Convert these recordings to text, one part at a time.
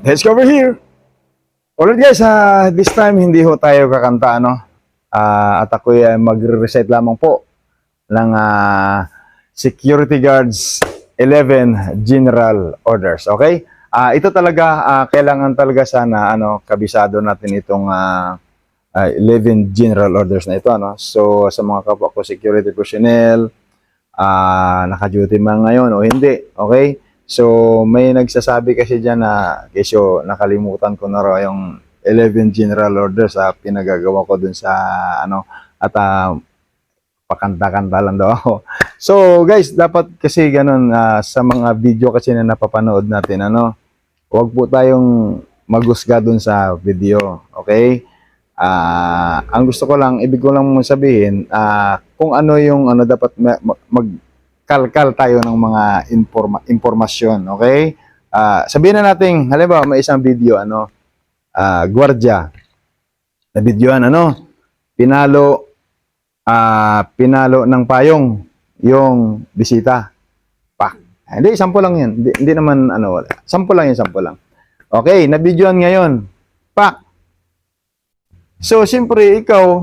Let's go over here. Alright guys, this time hindi ho tayo kakanta, ano? At ako'y magre-recite lamang po ng Security Guards 11 General Orders, okay? Ito talaga, kailangan talaga sana, kabisado natin itong 11 General Orders na ito, ano? So, sa mga kapwa ko security personnel, naka-duty man ngayon o hindi, okay? So, may nagsasabi kasi dyan na, kesyo, nakalimutan ko na raw yung 11 General Orders sa pinagagawa ko dun sa, at pakanta-kanta lang daw ako. So, guys, dapat kasi ganun, sa mga video kasi na napapanood natin, huwag po tayong maghusga dun sa video, okay? Ang gusto ko lang, ibig ko lang sabihin, kung ano yung dapat magkalkal tayo ng mga impormasyon, okay? Sabihin na natin, halimbawa may isang video, gwardiya, na videoan, pinalo ng payong yung bisita. Pak. Hindi, sample lang yan. Hindi naman, sample lang yan, sample lang. Okay, na videoan ngayon. Pak. So, siyempre, ikaw,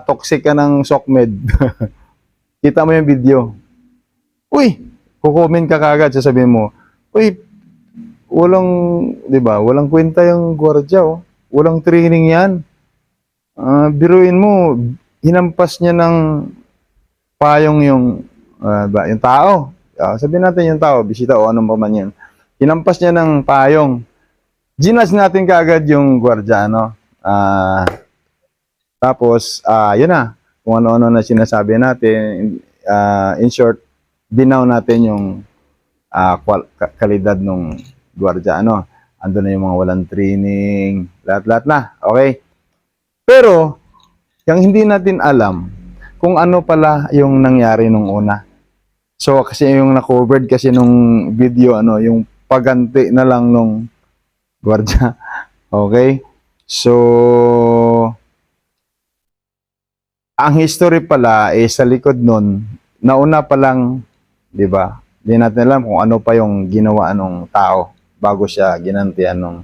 toxic ka ng SOCMED. Kita mo yung video. Uy, kukomment ka kagad, sasabihin mo, uy, walang, di ba, walang kwenta yung gwardiya, oh. Walang training yan. Biruin mo, hinampas niya ng payong yung tao. Sabihin natin yung tao, bisita o anong pa man yan. Hinampas niya ng payong. Ginas natin kaagad yung gwardiya, tapos, yun na. Kung ano-ano na sinasabi natin, in short, dinaw natin yung kalidad ng gwardiya, Ando na yung mga walang training, lahat-lahat na, okay? Pero, yung hindi natin alam, kung ano pala yung nangyari nung una. So, kasi yung na-covered kasi nung video, yung paganti na lang nung gwardiya. Okay? So, ang history pala sa likod nun, nauna pa lang, di ba? Hindi natin alam kung ano pa yung ginawa ng tao bago siya ginantian ng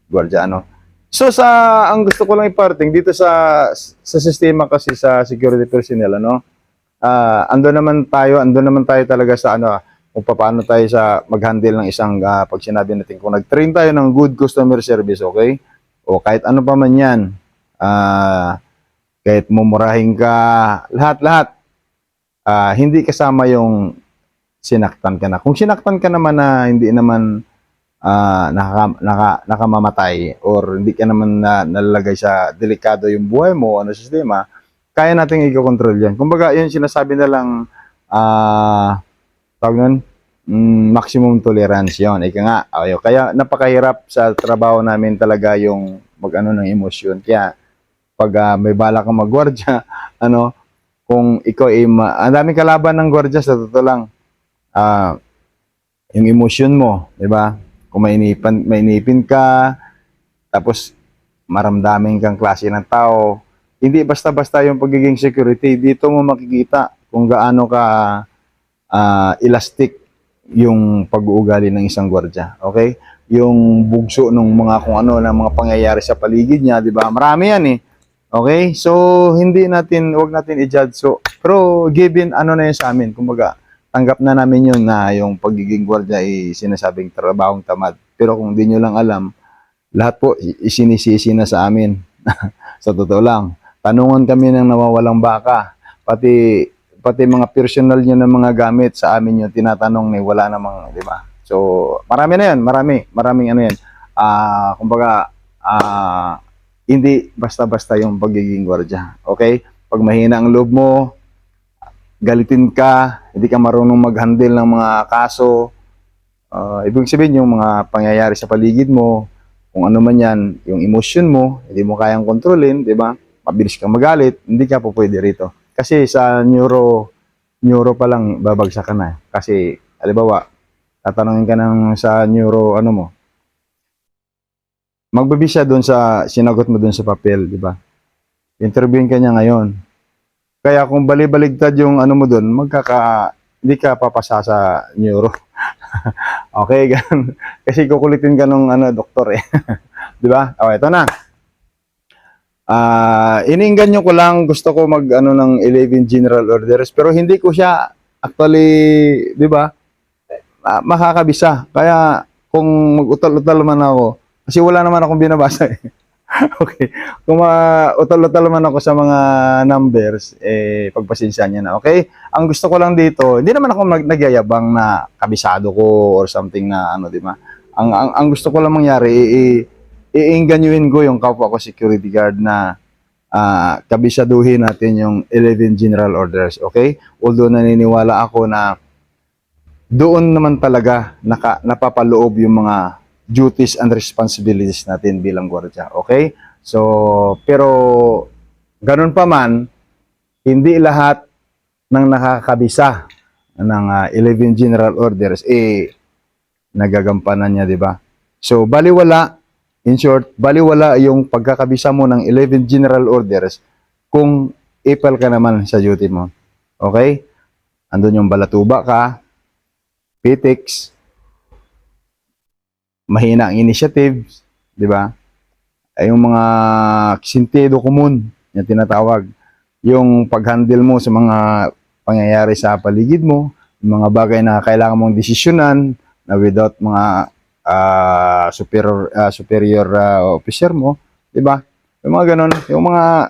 gwardiya, So, ang gusto ko lang iparting dito sa sistema kasi sa security personnel, ando naman tayo talaga sa kung paano tayo sa mag-handle ng isang pag sinabi natin, kung nag-train tayo ng good customer service, okay? O kahit ano pa man yan, kahit mumurahin ka, lahat-lahat, hindi kasama yung sinaktan ka na. Kung sinaktan ka naman na hindi naman nakamamatay or hindi ka naman nalalagay sa delikado yung buhay mo, sistema, kaya natin i-control yan. Kumbaga, yun sinasabi na lang, tawag nun, maximum tolerance yun. Ika nga, kaya napakahirap sa trabaho namin talaga yung ng emosyon. Kaya, pag may bala kang magwardya, kung ikaw ang daming kalaban ng gwardya, sa totoo lang, yung emosyon mo, di ba? Kung mainipin ka, tapos maramdamin kang klase ng tao, hindi basta-basta yung pagiging security. Dito mo makikita kung gaano ka elastic yung pag-uugali ng isang gwardiya. Okay? Yung bugso ng mga kung ano na mga pangyayari sa paligid niya, 'di ba? Marami 'yan eh. Okay? So wag natin i-judge. So, pero given na 'yun sa amin, kumbaga tanggap na namin 'yun na yung pagiging gwardiya ay sinasabing trabahong tamad. Pero kung di nyo lang alam, lahat po isinisisi na sa amin. Sa totoo lang. Tanungan kami ng nawawalang baka. Pati mga personal nyo ng mga gamit sa amin yung tinatanong ni wala namang, di ba? So, marami na yan. Maraming yan. Kumbaga, hindi basta-basta yung pagiging gwardiya. Okay? Pag mahina ang loob mo, galitin ka, hindi ka marunong mag-handle ng mga kaso, ibig sabihin yung mga pangyayari sa paligid mo, kung ano man yan, yung emotion mo, hindi mo kayang kontrolin, di ba? Mabilis kang magalit, hindi ka po pwede rito. Kasi sa neuro pa lang babagsak ka na. Kasi, halimbawa, tatanungin ka sa neuro, magbabisa doon sa, sinagot mo doon sa papel, di ba? Interviewin ka niya ngayon. Kaya kung bali-baligtad yung mo doon, hindi ka papasa sa neuro. Okay, ganun. Kasi kukulitin ka nung doktor eh. 'Di ba? Okay, ito na. Iniinganyo ko lang, gusto ko mag ng 11 general orders pero hindi ko siya actually, 'di ba? Makakabisa. Kaya kung mag-utal-utal man ako, kasi wala naman akong binabasa eh. Okay. Kung utal-utal man ako sa mga numbers, pagpasensya niyo na. Okay? Ang gusto ko lang dito, hindi naman ako nagyayabang na kabisado ko or something na di ba? Ang gusto ko lang mangyari, iinganyuhin ko yung kapwa ko security guard na kabisaduhin natin yung 11 general orders. Okay? Although naniniwala ako na doon naman talaga napapaloob yung mga duties and responsibilities natin bilang gwardiya. Okay? So, pero ganun pa man, hindi lahat ng nakakabisa ng 11 general orders nagagampanan niya, di ba? So, baliwala, in short, baliwala yung pagkakabisa mo ng 11 general orders kung ipal ka naman sa duty mo. Okay? Andun yung balatuba ka, PTX, mahina ang initiatives, di ba? Ay yung mga sentido común, yung tinatawag. Yung pag-handle mo sa mga pangyayari sa paligid mo, yung mga bagay na kailangan mong desisyonan na without mga superior officer mo, di ba? Yung mga ganun, yung mga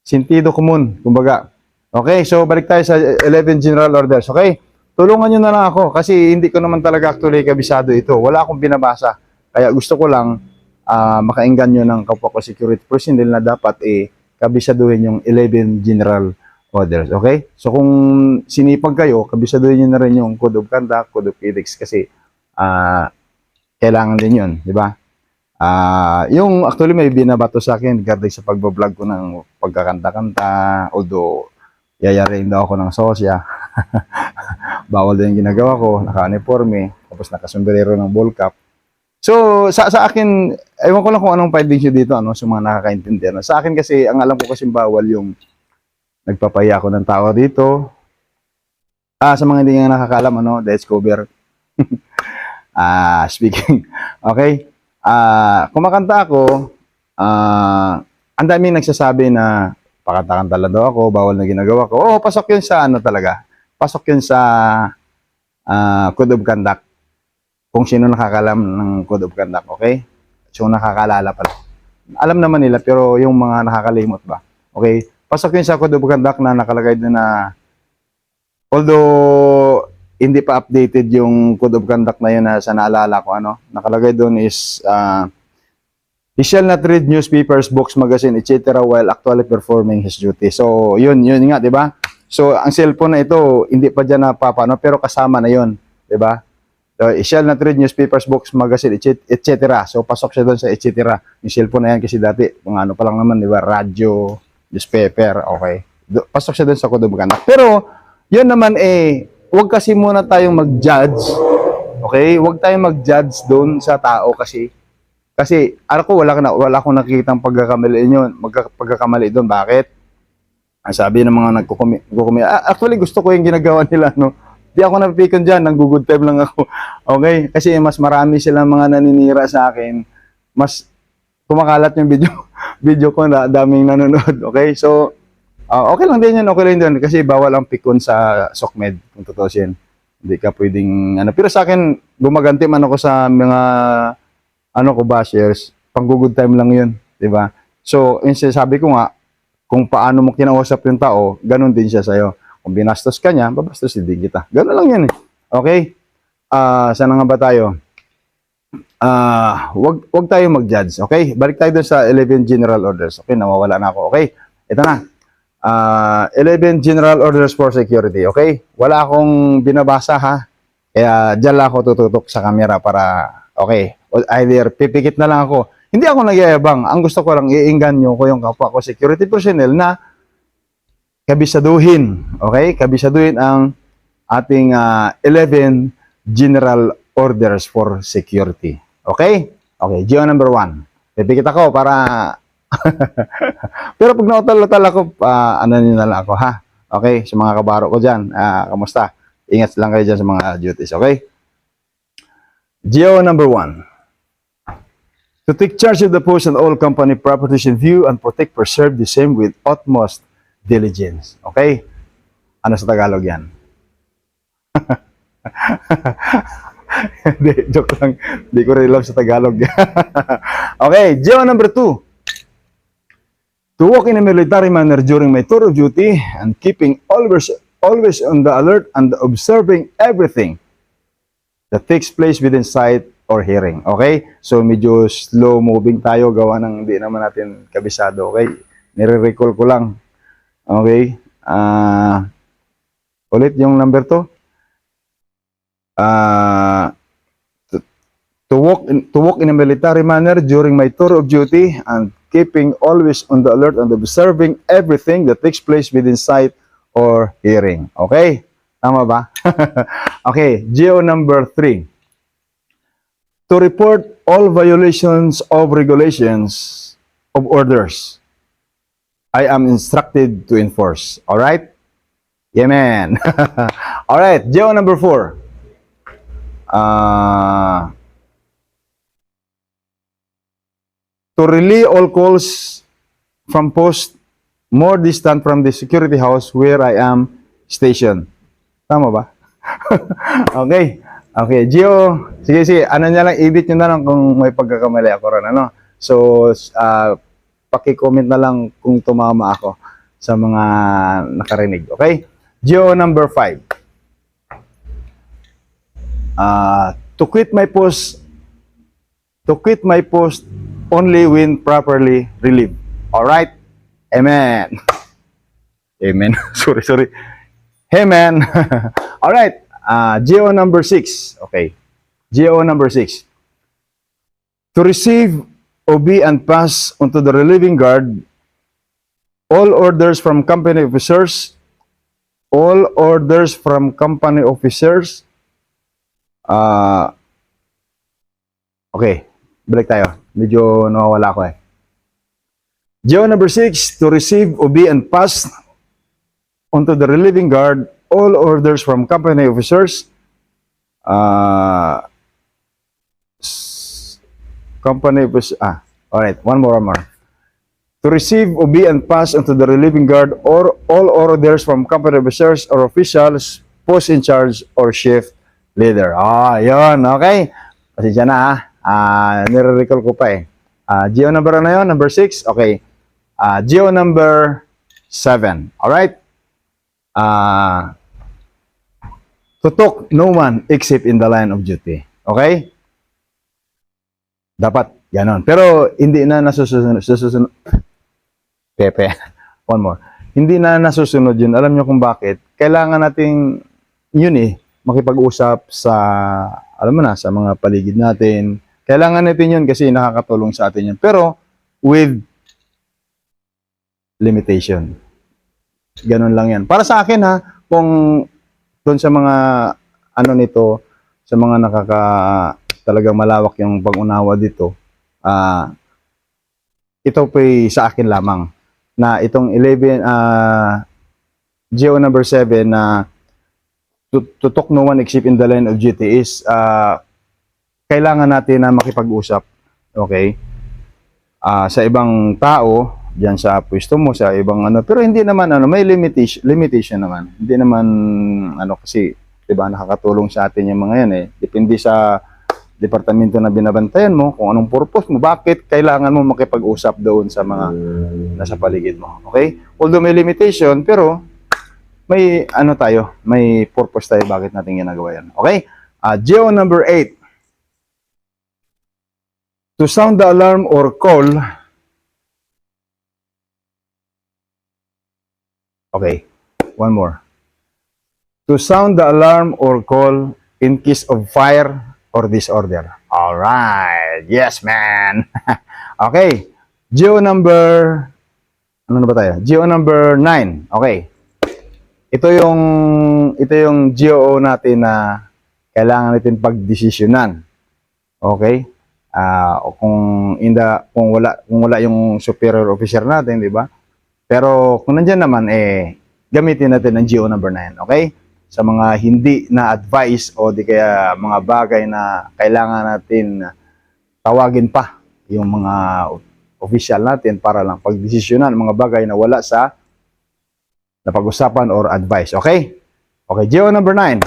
sentido común, kumbaga. Okay, so balik tayo sa 11 general orders, okay? Tulungan nyo na lang ako kasi hindi ko naman talaga actually kabisado ito. Wala akong binabasa. Kaya gusto ko lang makainggan nyo ng kapwa ko security personnel na dapat kabisaduhin yung 11 general orders. Okay? So kung sinipag kayo, kabisaduhin nyo na rin yung Code of Conduct, Code of Ethics kasi kailangan din yun. Di ba? Yung actually may binabato sa akin regarding sa pagbablog ko ng pagkakanta-kanta, although yayarin daw ako ng sosya. Bawal din yung ginagawa ko, naka-uniforme, tapos nakasombrero ng ball cap. So, sa akin, ewan ko lang kung anong findings nyo dito, sa mga nakakaintindihan. Sa akin kasi, ang alam ko kasi bawal yung nagpapaya ako ng tao dito. Sa mga hindi nga nakakalam, let's cover. Speaking. Okay? Kumakanta ako, ang daming nagsasabi na pakanta-kanta lang daw ako, bawal na ginagawa ko. Oo, pasok yun sa talaga. Pasok yun sa Code of Conduct. Kung sino nakakalam ng Code of Conduct, okay? So, nakakalala pala. Alam naman nila, pero yung mga nakakalimot ba? Okay? Pasok yun sa Code of Conduct na nakalagay doon na although hindi pa updated yung Code of Conduct na yun na sa naalala ko, nakalagay doon is he shall not read newspapers, books, magazine, etc. while actually performing his duty. So, yun nga, di ba? So, ang cellphone na ito, hindi pa dyan napapano, pero kasama na yun, di ba? So, he shall not read newspapers, books, magazine, etc. So, pasok siya doon sa etc. Yung cellphone na yan kasi dati, kung pa lang naman, di ba? Radyo, newspaper, okay. Pasok siya doon sa Code of Conduct. Pero, yun naman huwag kasi muna tayong mag-judge, okay? Huwag tayong mag-judge doon sa tao kasi wala akong nakikitang pagkakamali doon. Bakit? Ang sabi ng mga nagkukumit. Actually, gusto ko yung ginagawa nila, Di ako napipikon dyan, nang-good time lang ako. Okay? Kasi mas marami silang mga naninira sa akin. Mas kumakalat yung video ko na daming nanonood. Okay? So, okay lang din yan. Okay lang din. Kasi bawal ang pikon sa SOCMED kung tutusin. Hindi ka pwedeng, Pero sa akin, gumaganti man ako sa mga, bashers. Pang-good time lang yun. Diba? So, sabi ko nga, kung paano mo kinausap yung tao, ganun din siya sa'yo. Kung binastos ka niya, babastos din kita. Ganun lang yan. Okay? Saan nga ba tayo? Wag tayo mag-judge. Okay? Balik tayo dun sa 11 general orders. Okay? Nawawala na ako. Okay? Ito na. 11 general orders for security. Okay? Wala akong binabasa ha. Kaya dyan lang ako tututok sa camera para, okay, either pipikit na lang ako. Hindi ako nagyayabang. Ang gusto ko lang, iingganyo ko yung kapwa ko security personnel na kabisaduhin. Okay? Kabisaduhin ang ating 11 general orders for security. Okay? Okay, GO number 1. Pipikit ako para pero pag nautal-utal ako, nyo na lang ako ha. Okay? Sa mga kabaro ko dyan, kamusta? Ingat lang kayo dyan sa mga duties. Okay? GO number 1. To take charge of the post and all company properties in view and protect, preserve the same with utmost diligence. Okay? Ano sa Tagalog yan? Hindi, joke lang. Hindi ko rin love sa Tagalog. Okay, GO number 2. To work in a military manner during my tour of duty and keeping always on the alert and observing everything that takes place within sight or hearing. Okay? So, medyo slow moving tayo. Gawa ng hindi naman natin kabisado. Okay? Nire-recall ko lang. Okay? Ulit yung number 2. To walk in a military manner during my tour of duty and keeping always on the alert and observing everything that takes place within sight or hearing. Okay? Tama ba? Okay, GO number 3. To report all violations of regulations of orders I am instructed to enforce. All right? Yeah, man. All right, GO number 4. To relay all calls from post more distant from the security house where I am stationed. Tama ba? Okay. Okay, Gio, sige, ano niya lang, edit nyo na lang kung may pagkakamali ako ron, ano? So, paki-comment na lang kung tumama ako sa mga nakarinig, okay? Gio number 5. To quit my post only when properly relieved. All right? Amen. Amen. sorry. Amen. All right. GO number 6. Okay. GO number 6. To receive, obey, and pass onto the relieving guard all orders from company officers. Okay. Balik tayo. Medyo nawawala ko eh. GO number 6. To receive, obey, and pass onto the relieving guard all orders from company officers, all right, one more. To receive, obey, and pass onto the relieving guard or all orders from company officers or officials, post in charge, or shift leader. Yun, okay. Pasensya na nire-recall ko pa eh. GO number na yun? Number 6? Okay. GO number 7. Alright? To talk no one except in the line of duty. Okay? Dapat ganon. Pero hindi na nasusunod. Pepe. One more. Hindi na nasusunod yun. Alam nyo kung bakit? Kailangan nating yun makipag-usap sa, alam mo na, sa mga paligid natin. Kailangan natin yun kasi nakakatulong sa atin yun. Pero with limitation. Ganon lang yan. Para sa akin kung doon sa mga nito, sa mga talagang malawak yung pag-unawa dito, ito po'y sa akin lamang na itong 11 GO number 7 na to talk no one except in the line of duty is kailangan natin na makipag-usap, okay? Sa ibang tao diyan sa pwesto mo, sa ibang pero hindi naman may limitation naman. Hindi naman kasi 'di ba nakakatulong sa atin yung mga yan Depende sa departamento na binabantayan mo, kung anong purpose mo, bakit kailangan mo makipag-usap doon sa mga nasa paligid mo. Okay? Although may limitation, pero may may purpose tayo bakit natin ginagawa yan. Okay? GO number 8. To sound the alarm or call. Okay, one more. To sound the alarm or call in case of fire or disorder. All right. Yes, man. Okay. GO number ano na ba tayo? GO number 9. Okay. Ito yung GO natin na kailangan natin pagdesisyonan. Okay? Kung wala yung superior officer natin, di ba? Pero kung nandiyan naman gamitin natin ang GO number 9. Okay? sa mga hindi na advice o di kaya mga bagay na kailangan natin tawagin pa yung mga official natin para lang pagdesisyonan mga bagay na wala sa napag-usapan or advice. Okay? Okay, GO number 9.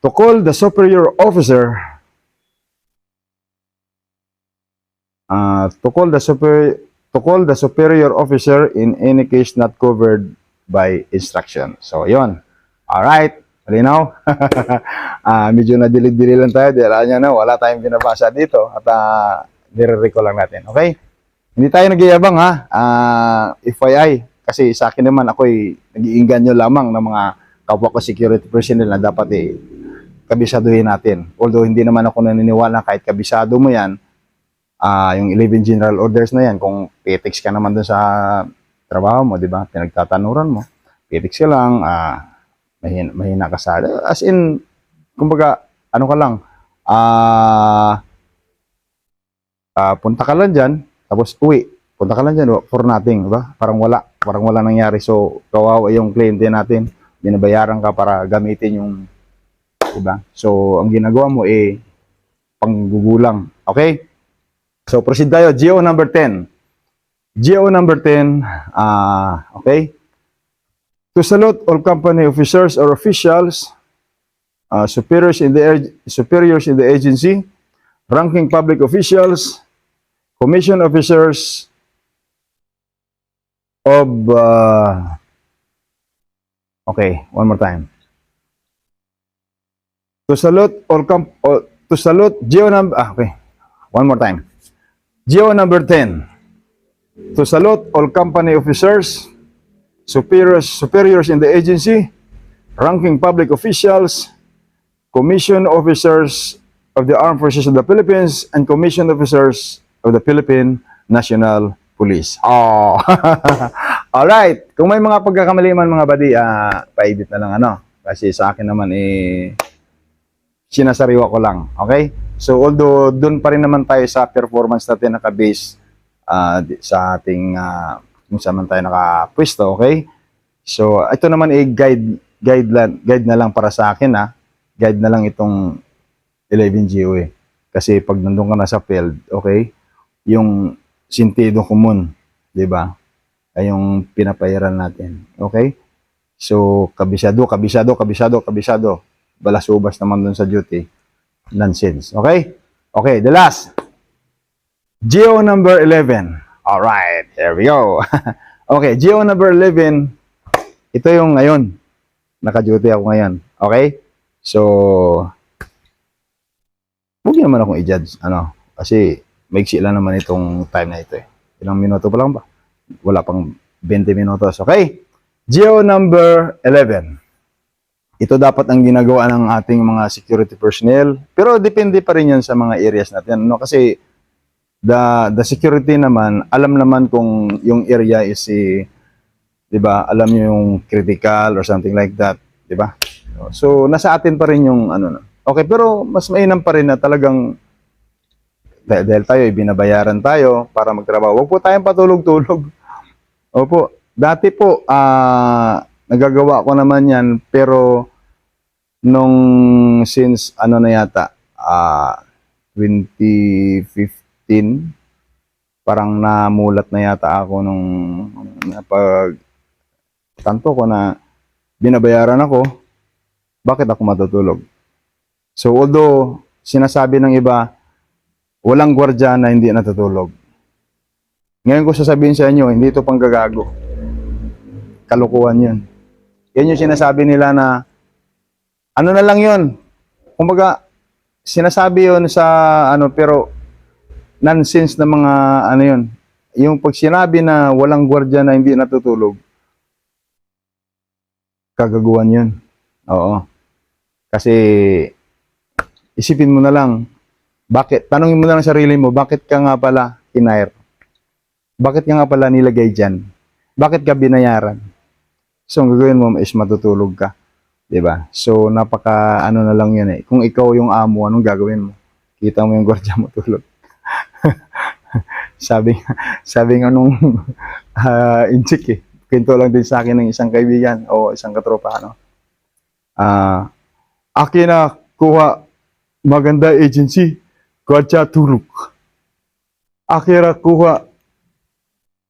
To call the superior officer to call the superior officer in any case not covered by instruction. So, yon. Alright. Malinaw? Medyo nadilid-dilid lang tayo. Dahil wala tayong binabasa dito. At nire-recall lang natin. Okay? Hindi tayo nagyayabang ha. FYI. Kasi sa akin naman, ako'y nag-iinganyo lamang ng mga kapwa ko security personnel na dapat kabisaduhin natin. Although hindi naman ako naniniwala kahit kabisado mo yan, yung 11 general orders na yan, kung PTX ka naman dun sa trabaho mo, di ba? Pinagtatanuran mo. PTX ka lang, mahina ka sa... As in, kumbaga, ano ka lang, punta ka lang dyan, tapos uwi. Punta ka lang dyan, for nothing, di ba? Parang wala nangyari. So, kawawa yung kliyente natin. Binabayaran ka para gamitin yung, di ba? So, ang ginagawa mo panggugulang. Okay? So, proceed tayo. GO number 10. GO number 10, okay? To salute all company officers or officials, superiors in the agency, ranking public officials, commission officers of, okay, one more time. To salute GO number, okay, one more time. GO number 10. To salute all company officers, superiors in the agency, ranking public officials, commission officers of the Armed Forces of the Philippines, and commission officers of the Philippine National Police. Oh. Alright. Kung may mga pagkakamali man mga buddy, pa-edit na lang Kasi sa akin naman sinasariwa ko lang. Okay? So although doon pa rin naman tayo sa performance natin naka-base sa ating kung saan man tayo nakapwesto, okay? So ito naman guide na lang para sa akin Guide na lang itong 11 GO Kasi pag nandun ka na sa field, okay? Yung sentido common, 'di ba? Ay yung pinapayaran natin. Okay? So kabisado. Balasubas naman dun sa duty. Nonsense. Okay? Okay, the last. GO number 11. Alright, here we go. Okay, GO number 11. Ito yung ngayon. Naka-duty ako ngayon. Okay? So, huwag niyo naman akong i-judge. Kasi, maiksi lang naman itong time na ito Ilang minuto pa lang ba? Wala pang 20 minutos. Okay? GO number 11. Ito dapat ang ginagawa ng ating mga security personnel. Pero depende pa rin yan sa mga areas natin. Kasi the security naman, alam naman kung yung area is, di ba, alam nyo yung critical or something like that. Di ba? So, nasa atin pa rin yung Okay, pero mas mainam pa rin na talagang dahil tayo, binabayaran tayo para magtrabaho. Huwag po tayong patulog-tulog. Opo. Dati po, nagagawa ko naman yan, pero since 2015, parang namulat na yata ako nung tanto ko na binabayaran ako, bakit ako matutulog? So although sinasabi ng iba, walang gwardiya na hindi natutulog. Ngayon ko sasabihin sa inyo, hindi ito panggagago. Kalukuhan yun. Yan yung sinasabi nila na, na lang yun. Kumbaga, sinasabi yun sa, pero nonsense na mga, yun. Yung pag sinabi na walang gwardiya na hindi natutulog, kagaguhan yun. Oo. Kasi, isipin mo na lang, tanungin mo na lang sarili mo, bakit ka nga pala hinire? Bakit ka nga pala nilagay dyan? Bakit ka binayaran? So, ang gagawin mo is matutulog ka. Diba? So, napaka, na lang yun Kung ikaw yung amo, anong gagawin mo? Kita mo yung gwardiya mo tulog. sabi nga nung inchik kwento lang din sa akin ng isang kaibigan o isang katropa, ano. Akin na kuha maganda agency, kwarta tulog. Akin na kuha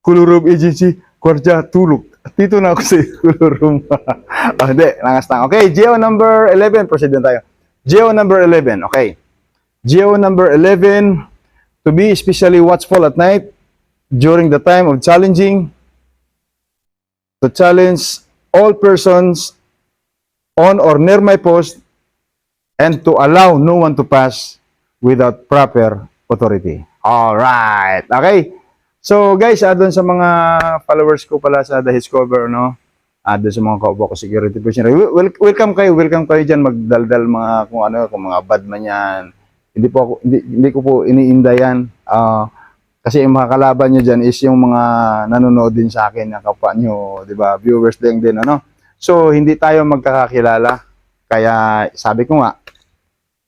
kulurum agency, kwarta tulog. Dito na ako sa kulurum. Hindi, langas lang. Okay, GO number 11, proceed din tayo. GO number 11, okay. GO number 11, to be especially watchful at night during the time of challenging, to challenge all persons on or near my post, and to allow no one to pass without proper authority. Alright. Okay. So guys, doon sa mga followers ko pala sa The Discover, no? Doon sa mga kaupo ko security person. Welcome kayo dyan magdaldal mga kung ano, kung mga bad man yan. Hindi ko po iniinda yan. Kasi yung mga kalaban nyo dyan is yung mga nanonood din sa akin, yung kapwa nyo, di ba? Viewers din, ano? So, hindi tayo magkakakilala. Kaya, sabi ko nga,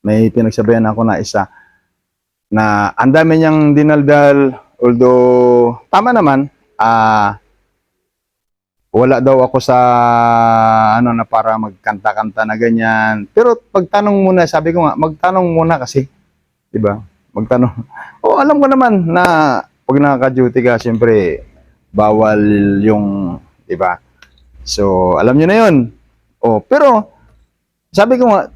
may pinagsabayan ako na isa, na ang dami niyang dinaldal, although, tama naman, wala daw ako sa, ano, na para magkanta-kanta na ganyan. Pero, pagtanong muna, sabi ko nga, magtanong muna kasi, di ba? Magtanong. Alam ko naman na pag nakaka-duty ka, siyempre, bawal yung, di ba? So, alam nyo na yun. Pero, sabi ko nga,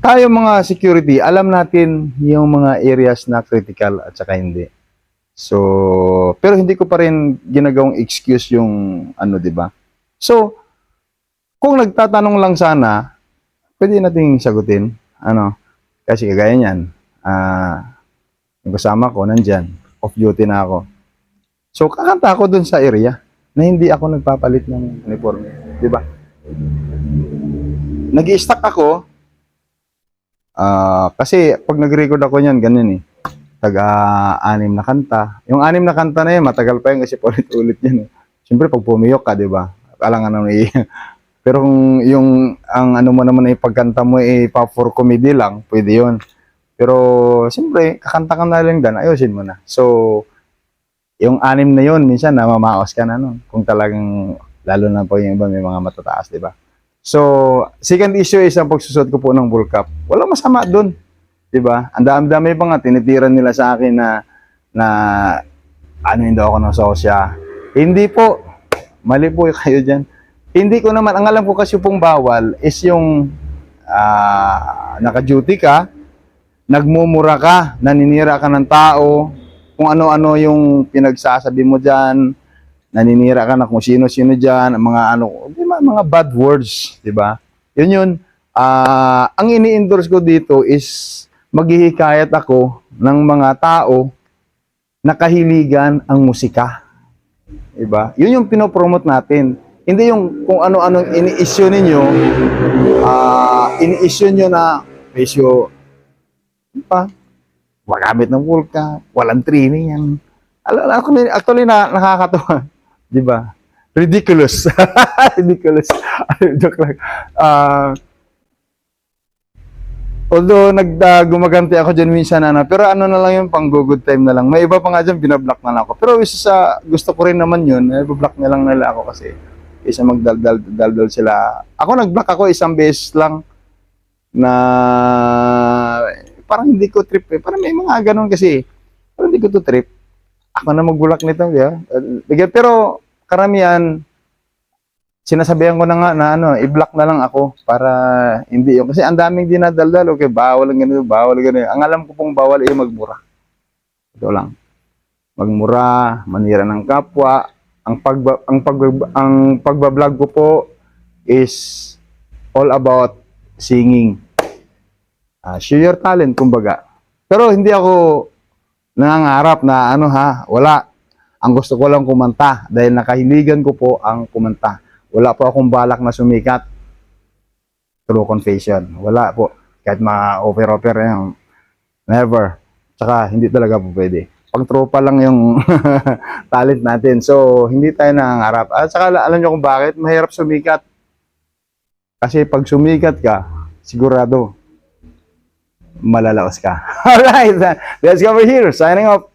tayo mga security, alam natin yung mga areas na critical at saka hindi. So, pero hindi ko pa rin ginagawang excuse yung, ano, di ba? So, kung nagtatanong lang sana, pwede nating sagutin. Ano? Kasi kagaya niyan, yung kasama ko, nandyan. Off-duty na ako. So, kakanta ako dun sa area na hindi ako nagpapalit ng uniforme. Di ba? Nag-i-stack ako kasi pag nag-record ako niyan, ganyan eh. Tag-anim na kanta. Yung anim na kanta na yun, matagal pa yun kasi paulit-ulit yan eh. Siyempre, pag pumiyok ka, di ba? Alangan naman eh. Pero kung yung, ang ano mo naman ay pagkanta mo eh, pop for comedy lang, pwede yun. Pero, siyempre, kakanta ka na lang dan, ayusin mo na. So, yung anim na yun, minsan namamaos ka na nun. Kung talagang, lalo na po yung iba, may mga matataas, di ba? So, second issue is ang pagsusot ko po ng bull cap. Walang masama dun, di ba? Ang dami-dami pa nga, tinitiran nila sa akin na ano, hindi ako ng sosya. Hindi po, mali po kayo dyan. Hindi ko naman, ang alam ko kasi pong bawal is yung naka-duty ka, nagmumura ka, naninira ka ng tao, kung ano-ano yung pinagsasabi mo dyan, naninira ka na kung sino-sino dyan, mga ano, mga bad words, di ba? Yun. Ang ini-endorse ko dito is maghihikayat ako ng mga tao na kahiligan ang musika. Di ba? Yun yung pinopromote natin. Hindi yung kung ano-ano ini-issue ninyo, ini-issue nyo na presyo, pa, magamit ng vulka, walang training yan. Actually, nakakatawa. Di ba? Ridiculous. Ridiculous. Joke lang. Although, gumaganti ako dyan minsan, pero ano na lang yung pang good time na lang. May iba pa nga dyan, binablock na lang ako. Pero gusto ko rin naman yun, ibablock na lang nila ako kasi isa magdaldal sila. Ako nag-block ako isang beses lang na parang hindi ko trip eh. Parang may mga ganun kasi. Parang hindi ko to trip. Ako na mag-block nito. Yeah. Pero karamihan, sinasabihan ko na nga na i-block na lang ako para hindi yun. Kasi ang daming dinadaldal. Okay, bawal ang ganito, bawal ang ganito. Ang alam ko pong bawal ay magmura. Ito lang. Magmura, manira ng kapwa. Ang pagbablog ko po is all about singing. Share your talent, kumbaga. Pero hindi ako nangangarap na wala. Ang gusto ko lang kumanta dahil nakahiligan ko po ang kumanta. Wala po akong balak na sumikat. True confession. Wala po. Kahit ma-offer yung never. Tsaka hindi talaga po pwede. Pag tropa lang yung talent natin. So, hindi tayo nangangarap. At saka alam nyo kung bakit mahirap sumikat. Kasi pag sumikat ka, sigurado malalaos ka. Alright, let's go over here. Signing off.